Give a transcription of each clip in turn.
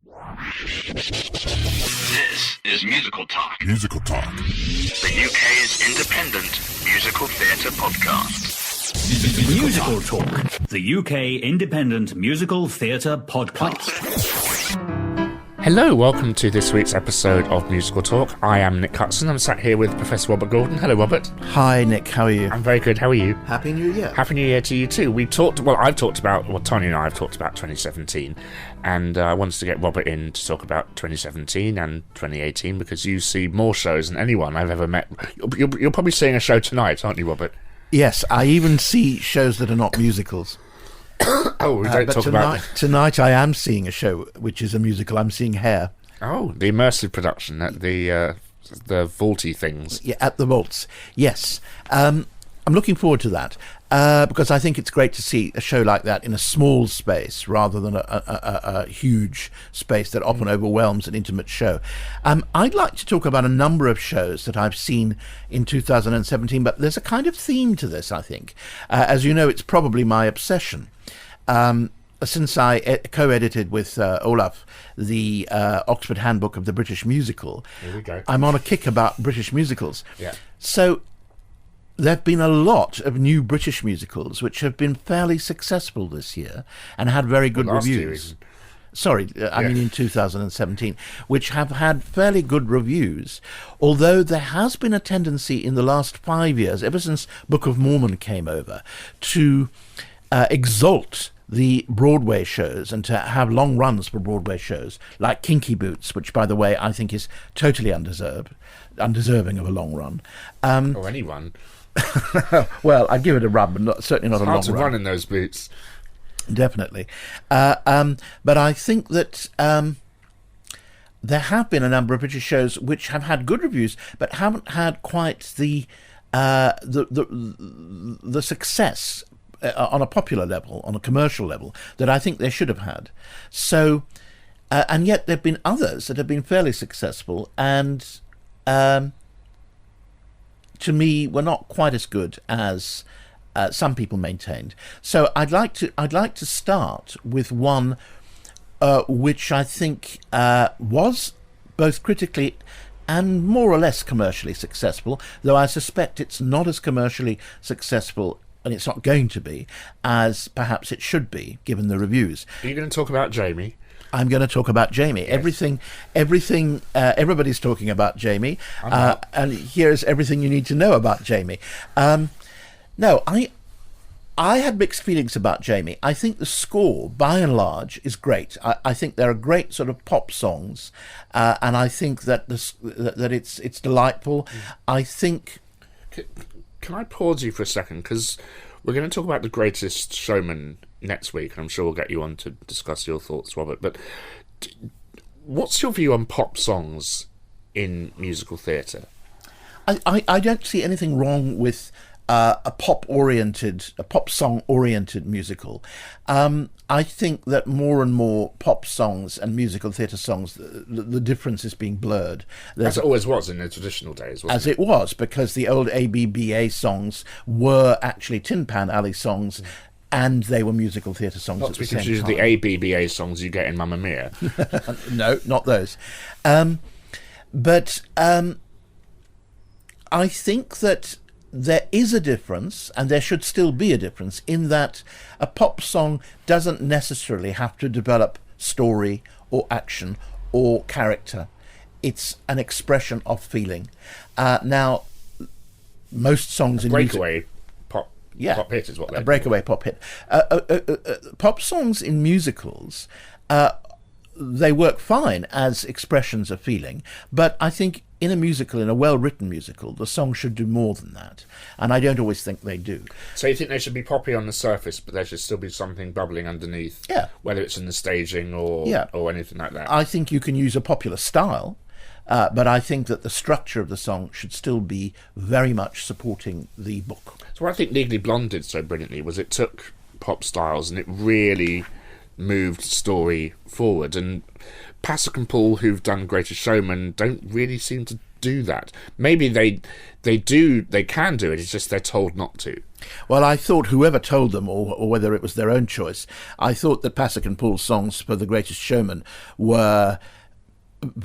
This is Musical Talk. Musical Talk. The UK's independent musical theatre podcast. Musical Talk. The UK independent musical theatre podcast. Hello, welcome to this week's episode of Musical Talk. I am Nick Hudson. I'm sat here with Professor Robert Gordon. Hello, Robert. Hi, Nick. How are you? I'm very good. How are you? Happy New Year. Happy New Year to you too. Tony and I have talked about 2017, and I wanted to get Robert in to talk about 2017 and 2018 because you see more shows than anyone I've ever met. You're probably seeing a show tonight, aren't you, Robert? Yes, I even see shows that are not musicals. Oh, we don't talk about... Tonight I am seeing a show which is a musical. I'm seeing Hair. Oh, the immersive production at the vaulty things. Yeah, at the vaults. Yes. I'm looking forward to that because I think it's great to see a show like that in a small space rather than a huge space that often overwhelms an intimate show. I'd like to talk about a number of shows that I've seen in 2017, but there's a kind of theme to this, I think. As you know, it's probably my obsession. Since I co-edited with Olaf the Oxford Handbook of the British Musical, here we go. I'm on a kick about British musicals. Yeah. So there have been a lot of new British musicals which have been fairly successful this year and had very good reviews. I mean in 2017, which have had fairly good reviews, although there has been a tendency in the last 5 years, ever since Book of Mormon came over, to exalt the Broadway shows and to have long runs for Broadway shows, like Kinky Boots, which, by the way, I think is totally undeserving of a long run. Or any run. Well, I'd give it a run, but certainly not a long run. It's hard to run in those boots. Definitely. But I think that there have been a number of British shows which have had good reviews, but haven't had quite the success on a popular level, on a commercial level, that I think they should have had. So, and yet there have been others that have been fairly successful and, to me, were not quite as good as some people maintained. So I'd like to start with one which I think was both critically and more or less commercially successful, though I suspect it's not as commercially successful, and it's not going to be, as perhaps it should be, given the reviews. Are you going to talk about Jamie? I'm going to talk about Jamie. Yes. Everybody's talking about Jamie, and here's everything you need to know about Jamie. No, I had mixed feelings about Jamie. I think the score, by and large, is great. I think there are great sort of pop songs, and I think that it's delightful. I think... Can I pause you for a second? Because we're going to talk about The Greatest Showman next week, and I'm sure we'll get you on to discuss your thoughts, Robert. But what's your view on pop songs in musical theatre? I don't see anything wrong with a pop song-oriented musical. I think that more and more pop songs and musical theatre songs, the difference is being blurred. As it always was in the traditional days, wasn't it? As it was, because the old ABBA songs were actually Tin Pan Alley songs, and they were musical theatre songs not at to the be same confused time. with the ABBA songs you get in Mamma Mia. No, not those. But I think that there is a difference, and there should still be a difference, in that a pop song doesn't necessarily have to develop story or action or character. It's an expression of feeling. Now, most songs in breakaway pop hit is what they're a breakaway pop hit. Pop songs in musicals, they work fine as expressions of feeling, but I think in a musical, in a well-written musical, the song should do more than that, and I don't always think they do. So you think they should be poppy on the surface, but there should still be something bubbling underneath? Yeah. Whether it's in the staging or anything like that? I think you can use a popular style, but I think that the structure of the song should still be very much supporting the book. So what I think Legally Blonde did so brilliantly was it took pop styles and it really moved story forward, and Pasek and Paul, who've done Greatest Showman, don't really seem to do that. Maybe they can do it, it's just they're told not to. Well, I thought whoever told them, or whether it was their own choice, I thought that Pasek and Paul's songs for The Greatest Showman were,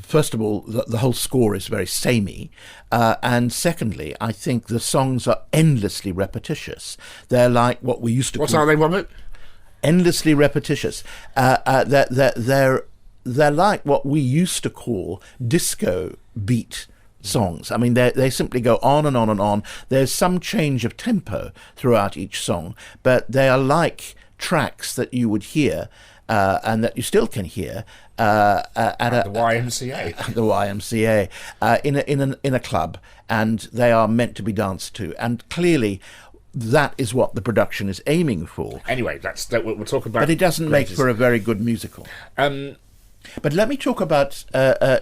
first of all, the whole score is very samey, and secondly, I think the songs are endlessly repetitious. They're like what we used to What call... are they, Robert? Endlessly repetitious. They're like what we used to call disco beat songs. I mean, they simply go on and on and on. There's some change of tempo throughout each song, but they are like tracks that you would hear and that you still can hear at the YMCA. The YMCA in a club, and they are meant to be danced to. And clearly, that is what the production is aiming for. Anyway, we'll talk about. But it doesn't make for a very good musical. But let me talk about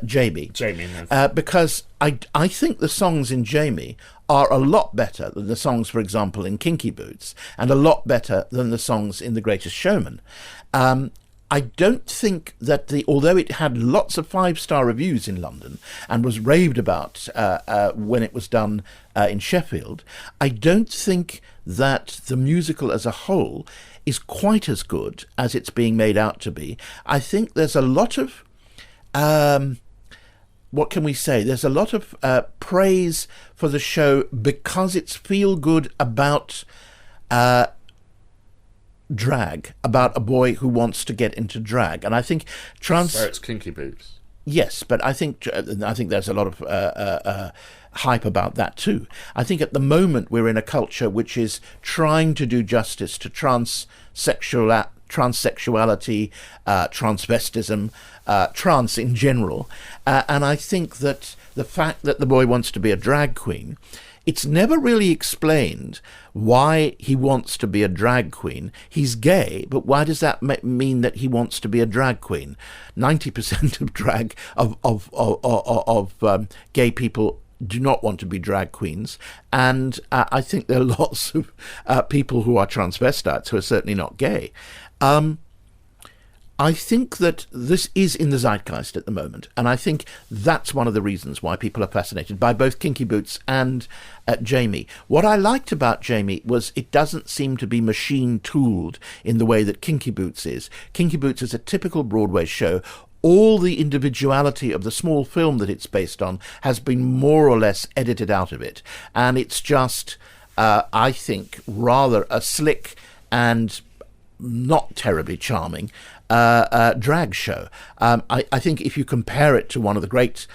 Jamie. Jamie, because I think the songs in Jamie are a lot better than the songs, for example, in Kinky Boots, and a lot better than the songs in The Greatest Showman. I don't think that although it had lots of 5-star reviews in London and was raved about when it was done in Sheffield, I don't think that the musical as a whole is quite as good as it's being made out to be. I think there's a lot of, what can we say? There's a lot of praise for the show because it's feel good about drag, about a boy who wants to get into drag. And I think So it's Kinky Boots. Yes, but I think there's a lot of hype about that too. I think at the moment we're in a culture which is trying to do justice to transsexuality, transvestism, trans in general. And I think that the fact that the boy wants to be a drag queen, it's never really explained why he wants to be a drag queen. He's gay, but why does that mean that he wants to be a drag queen? 90% of drag of gay people do not want to be drag queens, and I think there are lots of people who are transvestites who are certainly not gay. I think that this is in the zeitgeist at the moment, and I think that's one of the reasons why people are fascinated by both Kinky Boots and Jamie. What I liked about Jamie was it doesn't seem to be machine-tooled in the way that Kinky Boots is. Kinky Boots is a typical Broadway show. All the individuality of the small film that it's based on has been more or less edited out of it, and it's just, I think, rather a slick and not terribly charming drag show. I think if you compare it to one of the great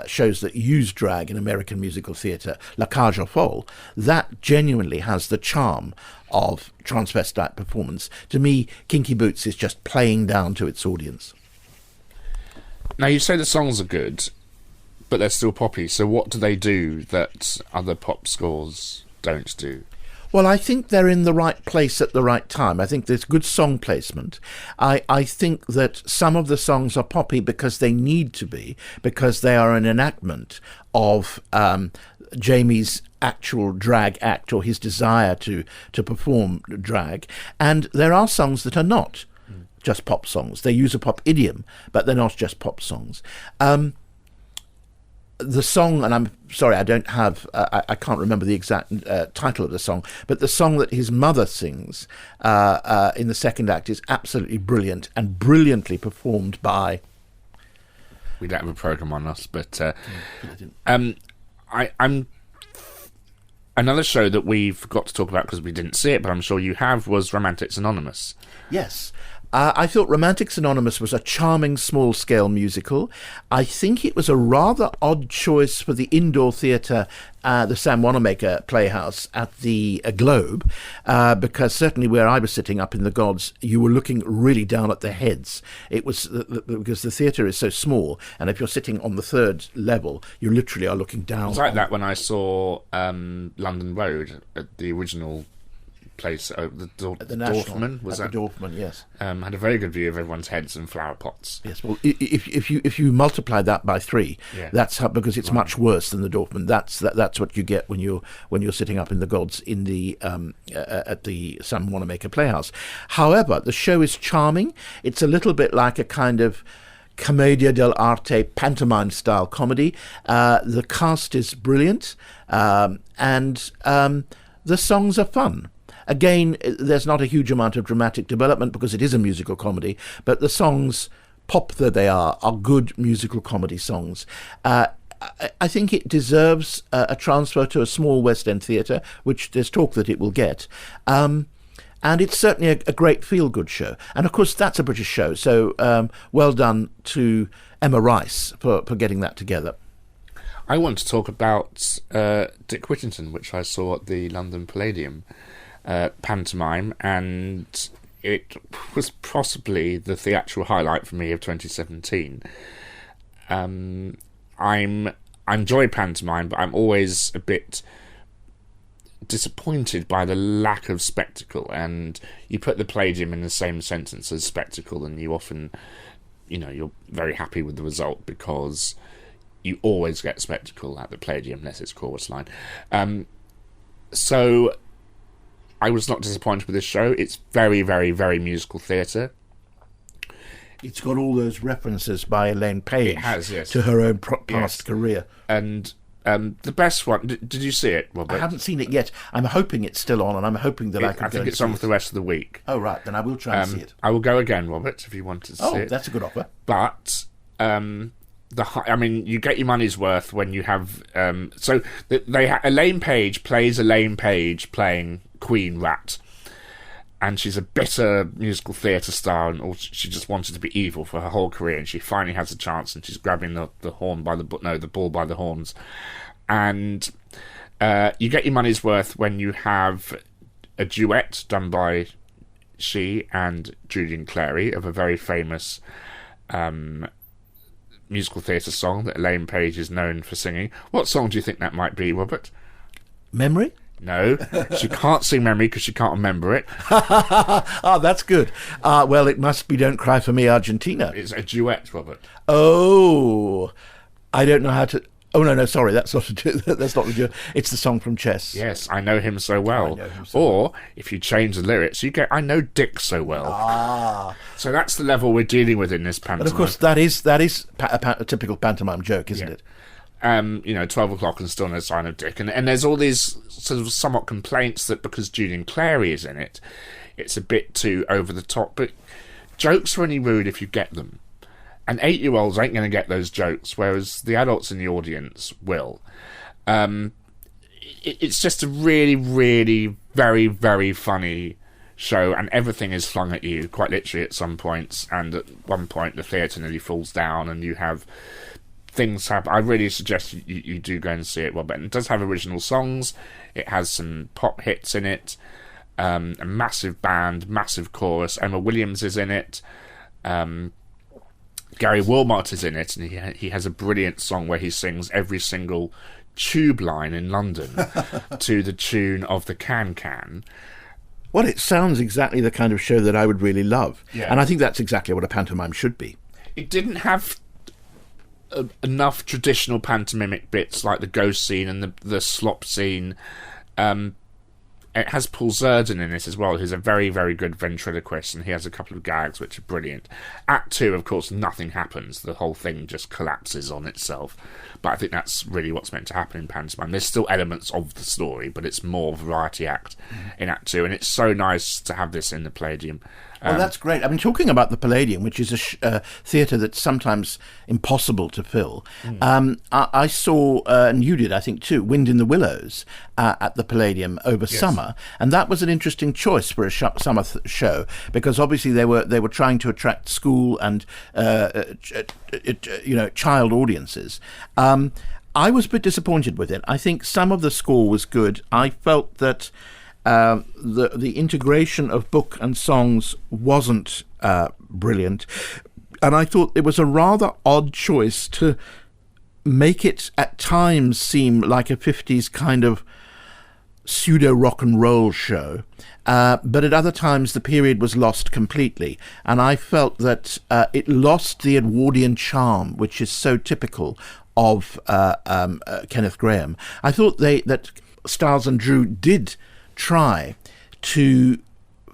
shows that use drag in American musical theatre, La Cage aux Folles, that genuinely has the charm of transvestite performance. To me, Kinky Boots is just playing down to its audience. Now, you say the songs are good, but they're still poppy, so what do they do that other pop scores don't do? Well, I think they're in the right place at the right time. I think there's good song placement. I think that some of the songs are poppy because they need to be, because they are an enactment of Jamie's actual drag act or his desire to perform drag. And there are songs that are not just pop songs. They use a pop idiom, but they're not just pop songs. The song, and I'm sorry, I don't have, I can't remember the exact title of the song, but the song that his mother sings in the second act is absolutely brilliant and brilliantly performed by... We don't have a programme on us, but I'm another show that we've got to talk about because we didn't see it, but I'm sure you have, was Romantics Anonymous. Yes. I thought Romantics Anonymous was a charming small-scale musical. I think it was a rather odd choice for the indoor theatre, the Sam Wanamaker Playhouse at the Globe, because certainly where I was sitting up in the gods, you were looking really down at the heads. It was because the theatre is so small, and if you're sitting on the third level, you literally are looking down. It was like that when I saw London Road at the original place, the Dorfman, was that? The Dorfman, yes. Had a very good view of everyone's heads and flower pots. Yes, well, if you multiply that by 3, that's how, because it's much worse than the Dorfman. That's what you get when you're sitting up in the gods in the at the Sam Wanamaker Playhouse. However, the show is charming. It's a little bit like a kind of commedia dell'arte, pantomime-style comedy. The cast is brilliant, and the songs are fun. Again, there's not a huge amount of dramatic development because it is a musical comedy, but the songs, pop though they are good musical comedy songs. I think it deserves a transfer to a small West End theatre, which there's talk that it will get. And it's certainly a great feel-good show. And, of course, that's a British show, so well done to Emma Rice for getting that together. I want to talk about Dick Whittington, which I saw at the London Palladium pantomime, and it was possibly the theatrical highlight for me of 2017. I enjoy pantomime, but I'm always a bit disappointed by the lack of spectacle. And you put the Palladium in the same sentence as spectacle, and you often, you're very happy with the result because you always get spectacle at the Palladium, unless it's chorus line. So I was not disappointed with this show. It's very, very, very musical theatre. It's got all those references by Elaine Page. It has, yes. To her own past career. And the best one... Did you see it, Robert? I haven't seen it yet. I'm hoping it's still on, and I'm hoping that I can go and see it. I think it's on for the rest of the week. Oh, right. Then I will try and see it. I will go again, Robert, if you want to see it. Oh, that's a good offer. But... you get your money's worth when you have... Elaine Page plays Elaine Page playing Queen Rat. And she's a bitter musical theatre star, and she just wanted to be evil for her whole career, and she finally has a chance, and she's grabbing the bull by the horns. And you get your money's worth when you have a duet done by she and Julian Clary of a very famous musical theatre song that Elaine Page is known for singing. What song do you think that might be, Robert? Memory? No, she can't sing Memory because she can't remember it. That's good. Well, it must be Don't Cry For Me, Argentina. It's a duet, Robert. Oh, I don't know how to... Oh, no, sorry, that's not the duet. It's the song from Chess. Yes, I Know Him So Well. Or, if you change the lyrics, you get I Know Dick So Well. So that's the level we're dealing with in this pantomime. But, of course, that is a typical pantomime joke, isn't it? 12 o'clock and still no sign of Dick. And there's all these sort of somewhat complaints that because Julian Clary is in it, it's a bit too over the top. But jokes are only rude if you get them. And 8-year-olds ain't going to get those jokes, whereas the adults in the audience will. It's just a really, really, very, very funny show, and everything is flung at you, quite literally at some points. And at one point, the theatre nearly falls down, and you have... things happen. I really suggest you do go and see it, Robert. And it does have original songs. It has some pop hits in it. A massive band, massive chorus. Emma Williams is in it. Gary Wilmot is in it, and he has a brilliant song where he sings every single tube line in London to the tune of the Can. Well, it sounds exactly the kind of show that I would really love. Yeah. And I think that's exactly what a pantomime should be. It didn't have enough traditional pantomimic bits like the ghost scene and the slop scene. It has Paul Zerden in it as well, who's a very, very good ventriloquist, and he has a couple of gags which are brilliant. Act 2, of course, nothing happens. The whole thing just collapses on itself. But I think that's really what's meant to happen in pantomime. There's still elements of the story, but it's more variety act in Act 2, and it's so nice to have this in the Palladium. Well, that's great. I mean, talking about the Palladium, which is a theatre that's sometimes impossible to fill, I saw, and you did, I think, too, Wind in the Willows at the Palladium over summer, and that was an interesting choice for a summer show, because obviously they were trying to attract school and child audiences. I was a bit disappointed with it. I think some of the score was good. I felt that the integration of book and songs wasn't brilliant, and I thought it was a rather odd choice to make it at times seem like a 50s kind of pseudo rock and roll show, but at other times the period was lost completely, and I felt that it lost the Edwardian charm which is so typical of Kenneth Grahame. I thought that Stiles and Drew did try to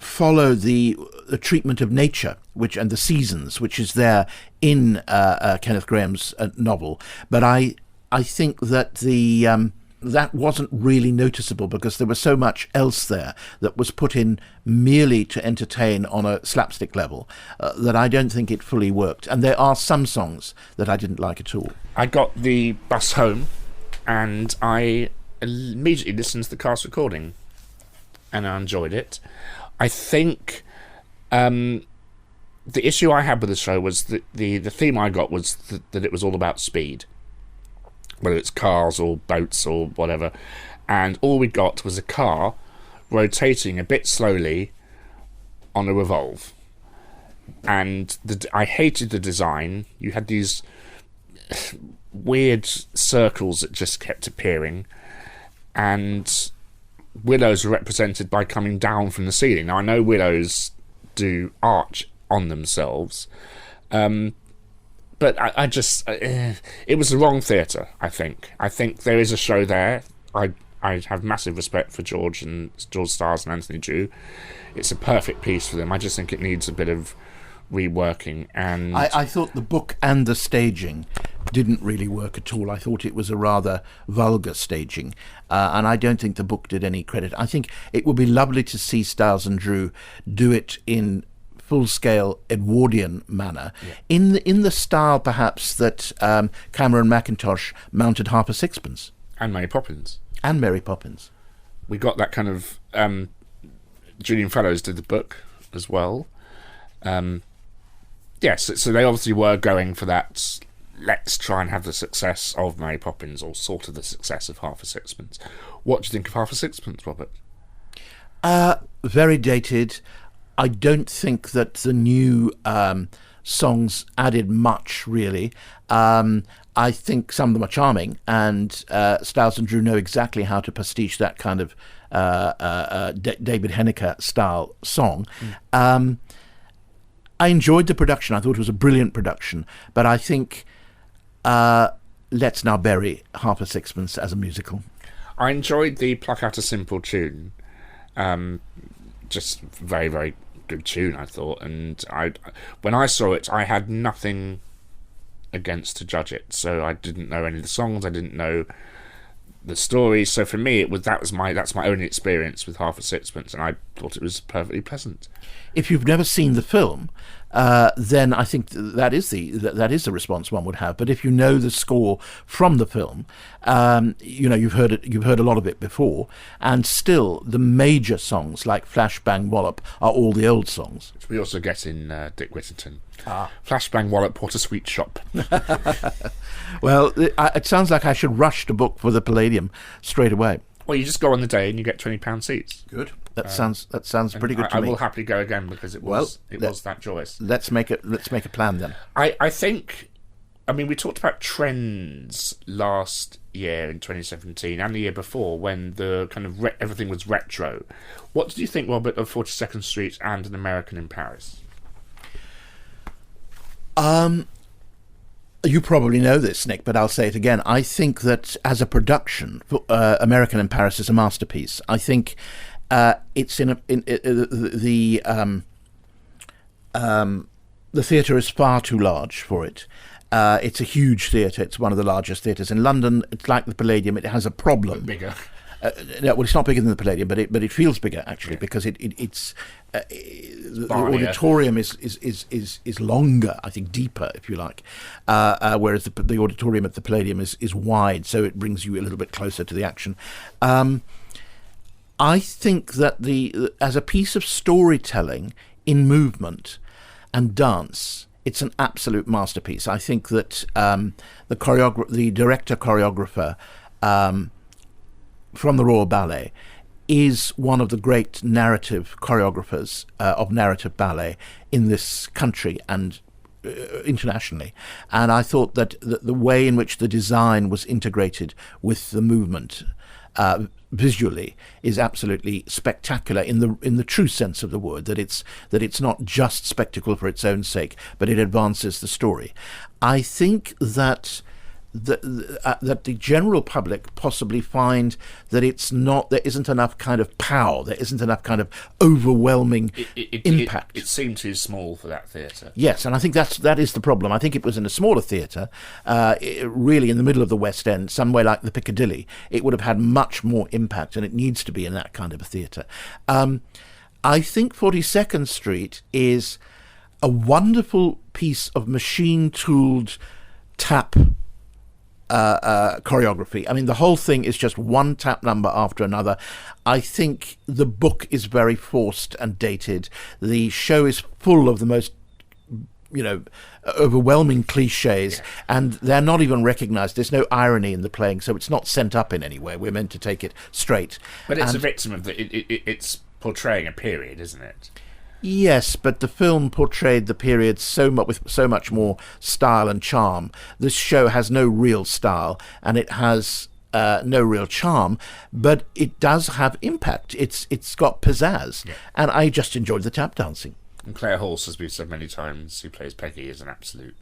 follow the treatment of nature, and the seasons, which is there in Kenneth Grahame's novel. But I think that that wasn't really noticeable because there was so much else there that was put in merely to entertain on a slapstick level that I don't think it fully worked. And there are some songs that I didn't like at all. I got the bus home and I immediately listened to the cast recording and I enjoyed it. I think the issue I had with the show was that the theme I got was that it was all about speed, whether it's cars or boats or whatever, and all we got was a car rotating a bit slowly on a revolve. And I hated the design. You had these weird circles that just kept appearing, and willows were represented by coming down from the ceiling. Now, I know willows do arch on themselves, but I just... it was the wrong theatre, I think. I think there is a show there. I have massive respect for George Stars and Anthony Drew. It's a perfect piece for them. I just think it needs a bit of reworking. And I thought the book and the staging didn't really work at all. I thought it was a rather vulgar staging, and I don't think the book did any credit. I think it would be lovely to see Stiles and Drew do it in full-scale Edwardian manner, in the style perhaps that Cameron Mackintosh mounted Harper Sixpence and Mary Poppins. We got that kind of... Julian Fellows did the book as well. Yes, so they obviously were going for that. Let's try and have the success of Mary Poppins, or sort of the success of Half a Sixpence. What do you think of Half a Sixpence, Robert? Very dated. I don't think that the new songs added much, really. I think some of them are charming, and Stiles and Drew know exactly how to pastiche that kind of David Henniker style song. I enjoyed the production. I thought it was a brilliant production, but I think let's now bury Half a Sixpence as a musical. I enjoyed the Pluck Out a Simple Tune. Just very, very good tune, I thought. And when I saw it, I had nothing against to judge it. So I didn't know any of the songs. I didn't know the story. So for me, that's my only experience with Half a Sixpence, and I thought it was perfectly pleasant. If you've never seen the film, then I think that is the response one would have. But if you know the score from the film, you've heard a lot of it before, and still the major songs like Flash Bang Wallop are all the old songs, which we also get in Dick Whittington. Flash Bang Wallop, what a sweet shop. Well, it sounds like I should rush to book for the Palladium straight away. Well, you just go on the day and you get £20 seats. Good. That sounds pretty good to me. I will happily go again because it was that joyous. Let's make a plan then. I think, we talked about trends last year in 2017 and the year before when the kind of everything was retro. What did you think, Robert, of 42nd Street and An American in Paris? You probably know this, Nick, but I'll say it again. I think that as a production, American in Paris is a masterpiece. I think it's the theatre is far too large for it. It's a huge theatre. It's one of the largest theatres in London. It's like the Palladium. It has a problem. Bigger. Well, it's not bigger than the Palladium, but it feels bigger actually, because it's the auditorium is longer, I think, deeper, if you like, whereas the auditorium at the Palladium is wide, so it brings you a little bit closer to the action. I think that as a piece of storytelling in movement and dance, it's an absolute masterpiece. I think that the director choreographer from the Royal Ballet is one of the great narrative choreographers of narrative ballet in this country and internationally. And I thought that the way in which the design was integrated with the movement visually is absolutely spectacular in the true sense of the word, that it's not just spectacle for its own sake, but it advances the story. I think that that the general public possibly find that there isn't enough kind of power, there isn't enough kind of overwhelming impact. It seemed too small for that theatre. Yes, and I think that is the problem. I think it was in a smaller theatre, really in the middle of the West End, somewhere like the Piccadilly, it would have had much more impact, and it needs to be in that kind of a theatre. I think 42nd Street is a wonderful piece of machine-tooled tap choreography. I mean, the whole thing is just one tap number after another. I think the book is very forced and dated. The show is full of the most, overwhelming cliches, and they're not even recognised. There's no irony in the playing, so it's not sent up in any way. We're meant to take it straight. But it's a victim of it's portraying a period, isn't it? Yes, but the film portrayed the period with so much more style and charm. This show has no real style, and it has no real charm, but it does have impact. It's got pizzazz, and I just enjoyed the tap dancing. And Claire Halse, as we've said many times, who plays Peggy, is an absolute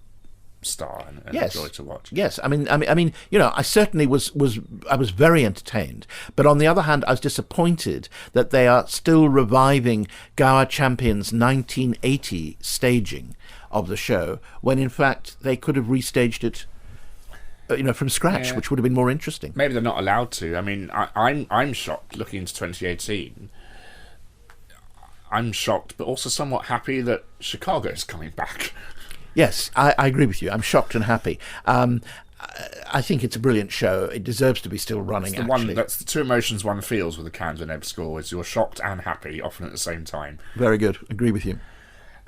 star and a joy to watch. Yes, I mean, I certainly was very entertained, but on the other hand, I was disappointed that they are still reviving Gower Champion's 1980 staging of the show, when in fact they could have restaged it, from scratch, which would have been more interesting. Maybe they're not allowed to. I mean, I'm shocked looking into 2018. I'm shocked, but also somewhat happy that Chicago is coming back. Yes, I agree with you. I'm shocked and happy. I think it's a brilliant show. It deserves to be still running, That's the two emotions one feels with the Camden Ebb score, is you're shocked and happy, often at the same time. Very good. Agree with you.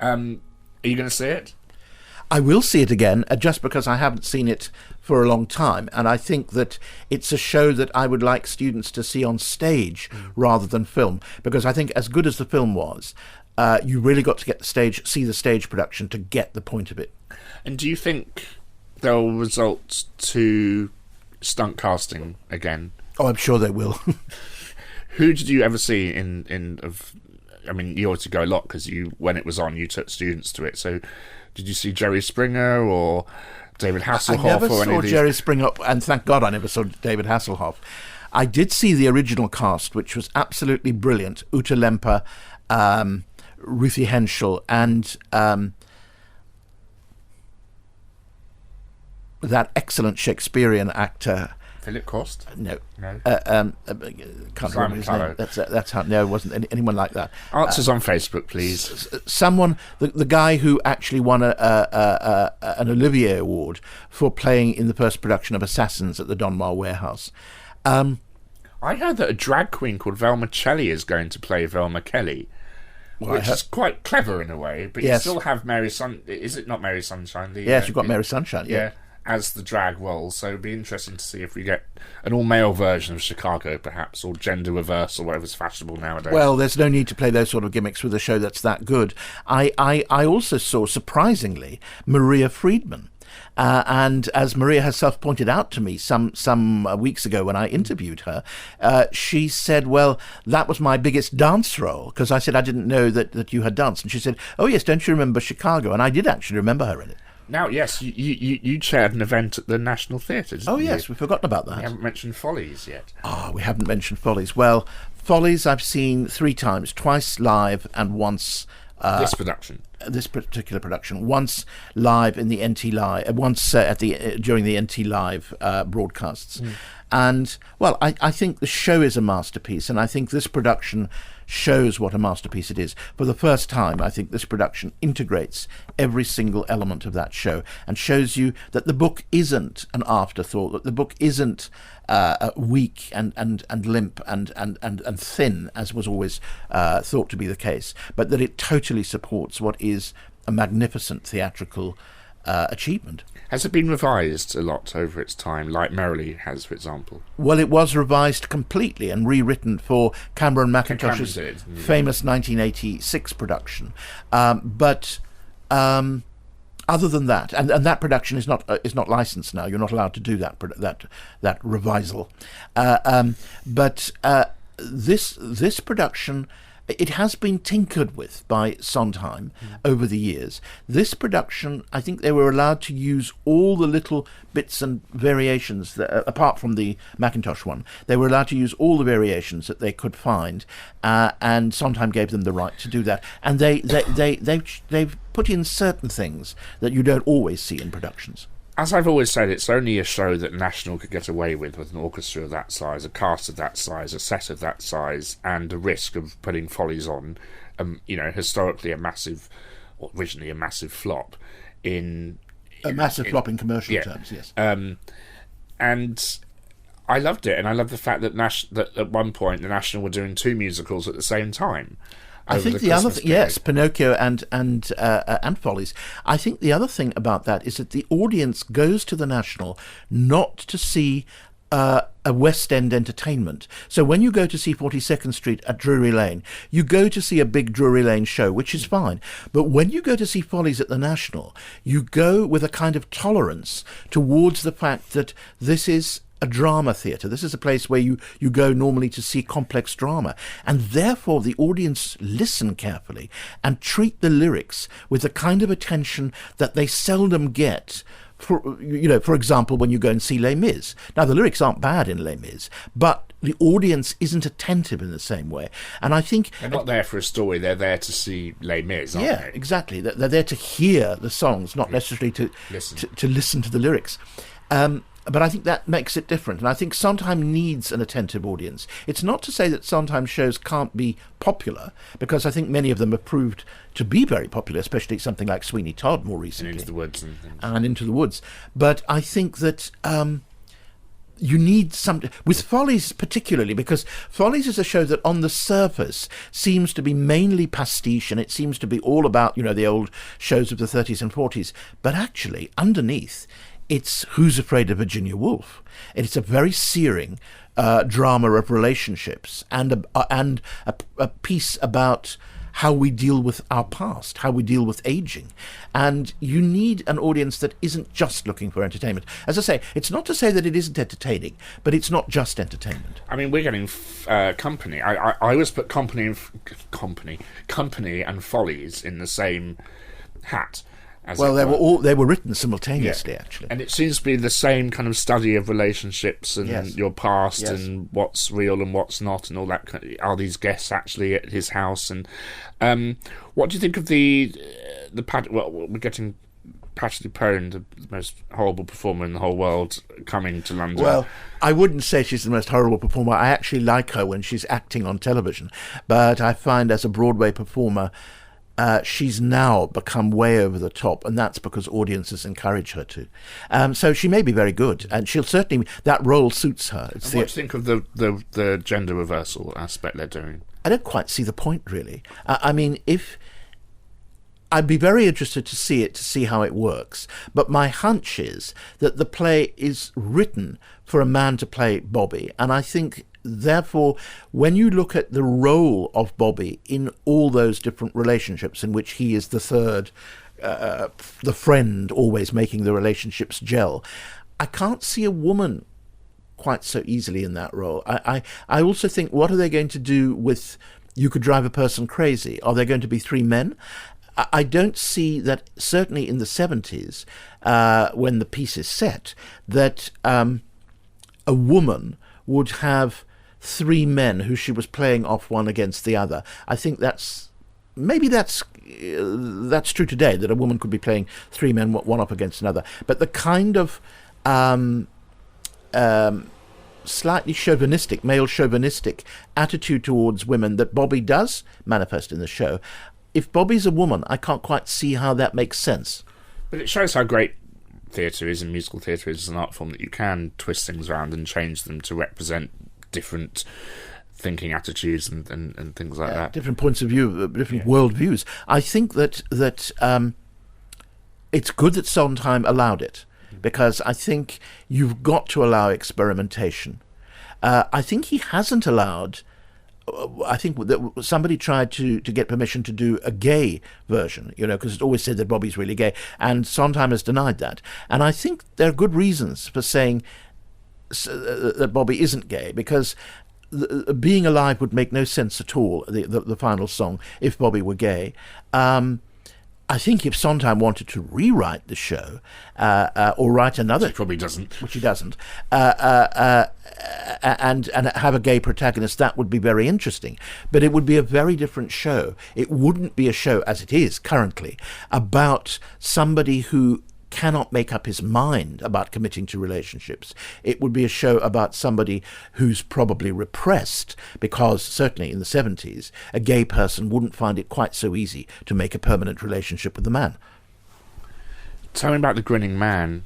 Are you going to see it? I will see it again, just because I haven't seen it for a long time, and I think that it's a show that I would like students to see on stage rather than film, because I think as good as the film was, you really got to see the stage production to get the point of it. And do you think they'll result to stunt casting again? Oh, I'm sure they will. Who did you ever see I mean, you ought to go a lot, because when it was on, you took students to it. So, did you see Jerry Springer or David Hasselhoff? I never saw Jerry Springer, and thank God I never saw David Hasselhoff. I did see the original cast, which was absolutely brilliant. Uta Lemper, Ruthie Henschel, and that excellent Shakespearean actor Philip Cost. No. Can't Simon remember his name. That's how. No, it wasn't anyone like that. Answers on Facebook, please. Someone, the guy who actually won an Olivier Award for playing in the first production of Assassins at the Donmar Warehouse. I heard that a drag queen called Velma Kelly is going to play Velma Kelly. Which is quite clever in a way, but you still have Mary Is it not Mary Sunshine? Yes, you've got Mary Sunshine, yeah. As the drag role, so it'd be interesting to see if we get an all-male version of Chicago, perhaps, or gender reversal, whatever's fashionable nowadays. Well, there's no need to play those sort of gimmicks with a show that's that good. I also saw, surprisingly, Maria Friedman. And as Maria herself pointed out to me some weeks ago when I interviewed her, she said, well, that was my biggest dance role, because I said I didn't know that you had danced. And she said, oh, yes, don't you remember Chicago? And I did actually remember her in it. Now, yes, you chaired an event at the National Theatre, didn't you? Oh, yes, we've forgotten about that. We haven't mentioned Follies yet. We haven't mentioned Follies. Well, Follies I've seen 3 times, twice live and once... this particular production, once live in the NT Live, once during the NT Live broadcasts. And, well, I think the show is a masterpiece, and I think this production shows what a masterpiece it is. For the first time, I think this production integrates every single element of that show and shows you that the book isn't an afterthought, that the book isn't weak and limp and thin, as was always thought to be the case, but that it totally supports what is a magnificent theatrical achievement. Has it been revised a lot over its time, like Merrily has, for example? Well, it was revised completely and rewritten for Cameron Mackintosh's famous 1986 production. But other than that, and that production is not licensed now. You're not allowed to do that revisal. But this production it has been tinkered with by Sondheim over the years. This production, I think they were allowed to use all the little bits and variations, that, apart from the Macintosh one, they were allowed to use all the variations that they could find, and Sondheim gave them the right to do that. And they've put in certain things that you don't always see in productions. As I've always said, it's only a show that National could get away with an orchestra of that size, a cast of that size, a set of that size, and a risk of putting Follies on, historically originally a massive flop in commercial terms, yes. And I loved it, and I love the fact that that at one point the National were doing 2 musicals at the same time. I think the other thing, yes, Pinocchio and Follies. I think the other thing about that is that the audience goes to the National not to see a West End entertainment. So when you go to see 42nd Street at Drury Lane, you go to see a big Drury Lane show, which is fine. But when you go to see Follies at the National, you go with a kind of tolerance towards the fact that this is a drama theatre. This is a place where you go normally to see complex drama, and therefore the audience listen carefully and treat the lyrics with the kind of attention that they seldom get. For example, when you go and see Les Mis. Now, the lyrics aren't bad in Les Mis, but the audience isn't attentive in the same way. And I think they're not there for a story, they're there to see Les Mis, aren't they? Yeah, exactly. They're there to hear the songs, not necessarily to listen to the lyrics. But I think that makes it different, and I think Sondheim needs an attentive audience. It's not to say that Sondheim shows can't be popular, because I think many of them have proved to be very popular, especially something like Sweeney Todd more recently. And Into the Woods. And Into the Woods. But I think that you need something, with Follies particularly, because Follies is a show that on the surface seems to be mainly pastiche, and it seems to be all about, the old shows of the 30s and 40s. But actually, underneath, it's Who's Afraid of Virginia Woolf? It's a very searing drama of relationships and a piece about how we deal with our past, how we deal with aging. And you need an audience that isn't just looking for entertainment. As I say, it's not to say that it isn't entertaining, but it's not just entertainment. I mean, we're getting company. I always put company and Follies in the same hat. They were written simultaneously, actually. And it seems to be the same kind of study of relationships and your past and what's real and what's not and all that. Are these guests actually at his house? And what do you think of the we're getting Patti LuPone, the most horrible performer in the whole world, coming to London? Well, I wouldn't say she's the most horrible performer. I actually like her when she's acting on television. But I find as a Broadway performer, she's now become way over the top, and that's because audiences encourage her to. So she may be very good, and she'll certainly, that role suits her. What do you think of the gender reversal aspect they're doing? I don't quite see the point, really. I mean, I'd be very interested to see how it works, but my hunch is that the play is written for a man to play Bobby, and I think therefore, when you look at the role of Bobby in all those different relationships in which he is the third, the friend always making the relationships gel, I can't see a woman quite so easily in that role. I also think, what are they going to do with You Could Drive a Person Crazy? Are there going to be 3 men? I don't see that, certainly in the 70s, when the piece is set, that a woman would have 3 men who she was playing off one against the other. I think that's true today, that a woman could be playing 3 men one up against another. But the kind of slightly chauvinistic, male chauvinistic attitude towards women that Bobby does manifest in the show, if Bobby's a woman, I can't quite see how that makes sense. But it shows how great theatre is, and musical theatre is, as an art form, that you can twist things around and change them to represent different thinking attitudes and things like that. Different points of view, different world views. I think that it's good that Sondheim allowed it, because I think you've got to allow experimentation. I think he hasn't allowed... I think that somebody tried to get permission to do a gay version, because it's always said that Bobby's really gay, and Sondheim has denied that. And I think there are good reasons for saying that Bobby isn't gay, because Being Alive would make no sense at all, the final song, if Bobby were gay. I think if Sondheim wanted to rewrite the show, or write another... Which he probably doesn't. Which he doesn't. And have a gay protagonist, that would be very interesting. But it would be a very different show. It wouldn't be a show, as it is currently, about somebody who cannot make up his mind about committing to relationships. It would be a show about somebody who's probably repressed, because certainly in the 70s, a gay person wouldn't find it quite so easy to make a permanent relationship with a man. Tell me about The Grinning Man.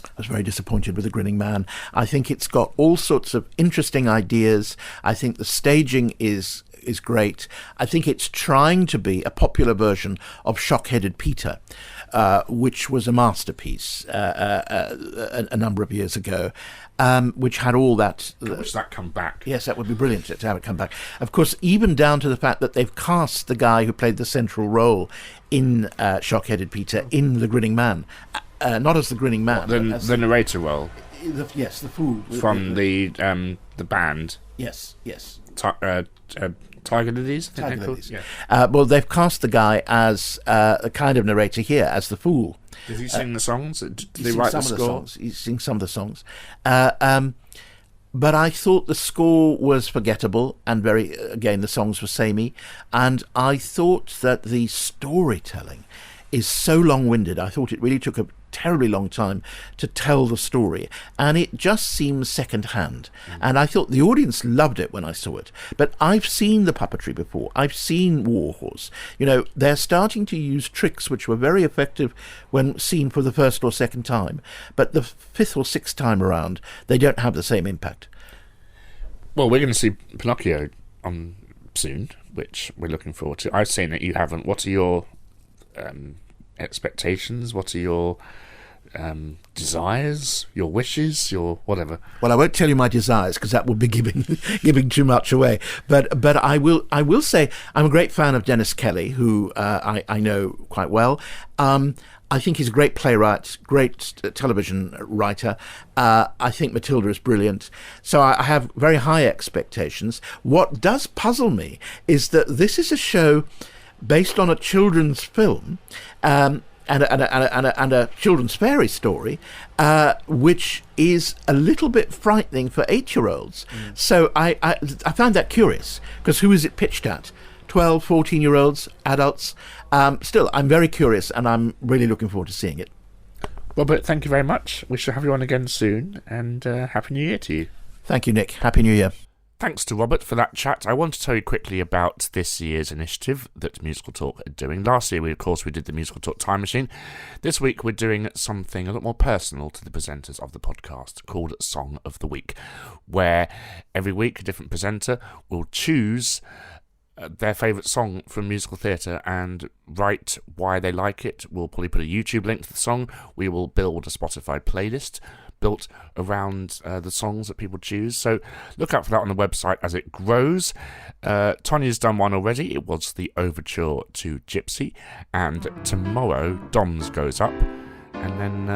I was very disappointed with The Grinning Man. I think it's got all sorts of interesting ideas. I think the staging is great. I think it's trying to be a popular version of Shock-Headed Peter, which was a masterpiece a number of years ago, which had all that... I wish that come back. Yes, that would be brilliant to have it come back. Of course, even down to the fact that they've cast the guy who played the central role in Shock-Headed Peter in The Grinning Man. Not as the Grinning Man. The narrator role. Yes, the fool. From the band. Yes. Tiger Lilies? Tiger Lilies. Yeah. Well, they've cast the guy as a kind of narrator here, as the fool. Does he sing the songs? Did He they sings write some the of the score? songs. He sings some of the songs. But I thought the score was forgettable, and the songs were samey. And I thought that the storytelling is so long-winded. I thought it really took a terribly long time to tell the story, and it just seems second-hand. And I thought the audience loved it when I saw it. But I've seen the puppetry before. I've seen Warhorse. They're starting to use tricks which were very effective when seen for the first or second time, but the fifth or sixth time around, they don't have the same impact. Well, we're going to see Pinocchio soon, which we're looking forward to. I've seen it, you haven't. What are your expectations? What are your desires, your wishes, your whatever? Well, I won't tell you my desires, because that would be giving too much away. But I will say I'm a great fan of Dennis Kelly, who I know quite well. I think he's a great playwright, great television writer. I think Matilda is brilliant. So I have very high expectations. What does puzzle me is that this is a show based on a children's film, and a children's fairy story, which is a little bit frightening for 8-year-olds. So I found that curious, because who is it pitched at? 12, 14-year-olds, adults? Still, I'm very curious, and I'm really looking forward to seeing it. Robert, thank you very much. We shall have you on again soon, and Happy New Year to you. Thank you, Nick. Happy New Year. Thanks to Robert for that chat. I want to tell you quickly about this year's initiative that Musical Talk are doing. Last year, we did the Musical Talk Time Machine. This week, we're doing something a lot more personal to the presenters of the podcast called Song of the Week, where every week a different presenter will choose their favourite song from musical theatre and write why they like it. We'll probably put a YouTube link to the song. We will build a Spotify playlist built around the songs that people choose. So look out for that on the website as it grows. Tanya's done one already. It was the overture to Gypsy. And tomorrow, Dom's goes up. And then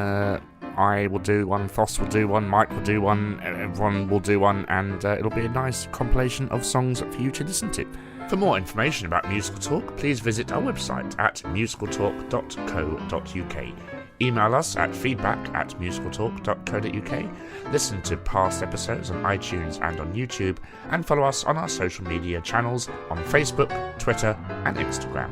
I will do one, Foss will do one, Mike will do one, everyone will do one. And it'll be a nice compilation of songs for you to listen to. For more information about Musical Talk, please visit our website at musicaltalk.co.uk. Email us at feedback@musicaltalk.co.uk. Listen to past episodes on iTunes and on YouTube, and follow us on our social media channels on Facebook, Twitter, and Instagram.